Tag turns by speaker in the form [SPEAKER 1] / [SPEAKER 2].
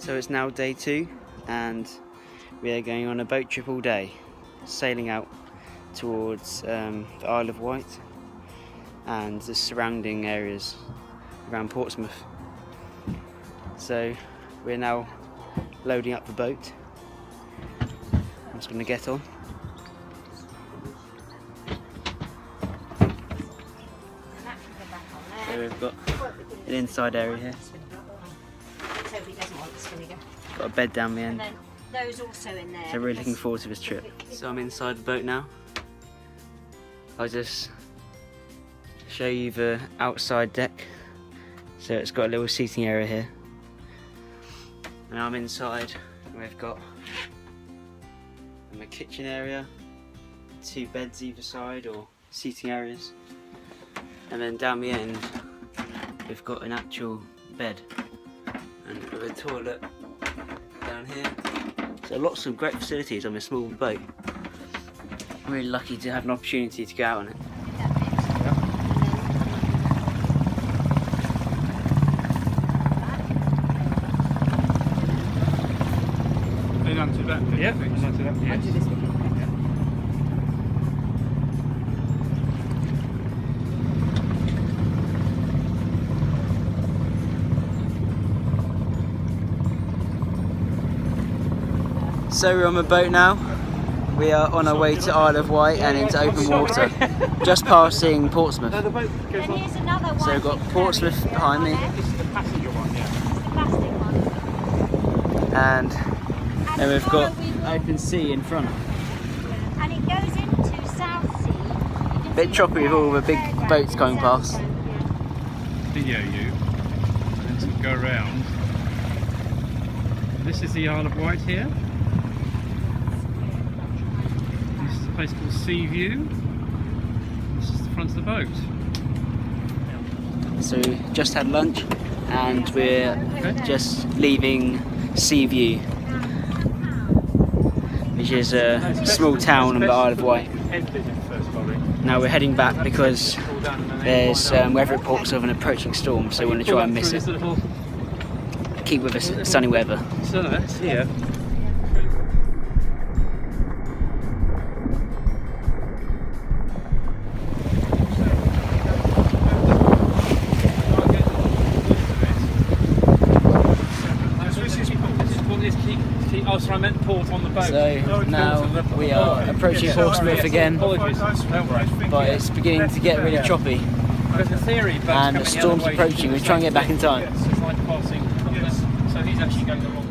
[SPEAKER 1] So it's now day 2 and we are going on a boat trip all day, sailing out towards the Isle of Wight and the surrounding areas around Portsmouth. So we're now loading up the boat. I'm just going to get on. So we've got an inside area here. Got a bed down the end.
[SPEAKER 2] And then those also in there.
[SPEAKER 1] So really looking forward to this trip. So I'm inside the boat now. I'll just show you the outside deck. So it's got a little seating area here. And I'm inside. We've got a kitchen area, 2 beds either side or seating areas. And then down the end we've got an actual bed and with a toilet down here. So lots of great facilities on this small boat. I'm really lucky to have an opportunity to go out on it. So we're on the boat now. We are on our way to Isle of Wight and into open water, just passing Portsmouth.
[SPEAKER 2] And here's another one.
[SPEAKER 1] So we've got Portsmouth behind me.
[SPEAKER 3] This is the passenger one, yeah.
[SPEAKER 2] The plastic one.
[SPEAKER 1] And then we've got open sea in front.
[SPEAKER 2] And it goes into South Sea. You can
[SPEAKER 1] Bit
[SPEAKER 2] see
[SPEAKER 1] choppy with all the big
[SPEAKER 2] fairground
[SPEAKER 1] boats
[SPEAKER 2] in
[SPEAKER 1] going
[SPEAKER 2] South
[SPEAKER 1] past.
[SPEAKER 2] Sea,
[SPEAKER 3] Video you, and to go around. This is the Isle of Wight here. This is a place called Sea View. This is the front of the boat.
[SPEAKER 1] So we just had lunch and we're just leaving Sea View, which is a small town on the Isle of Wight. Now we're heading back because there's weather reports of an approaching storm, so we want to try and miss it. Keep with us sunny weather.
[SPEAKER 3] So that's here. Oh, sorry, I meant port on the boat.
[SPEAKER 1] So now we are approaching Portsmouth again,
[SPEAKER 3] Apologies, don't worry.
[SPEAKER 1] but it's beginning to get really choppy
[SPEAKER 3] There's a theory, but
[SPEAKER 1] and the storm's approaching. We're trying to get back in time.
[SPEAKER 3] It's like passing. So he's actually going the wrong way.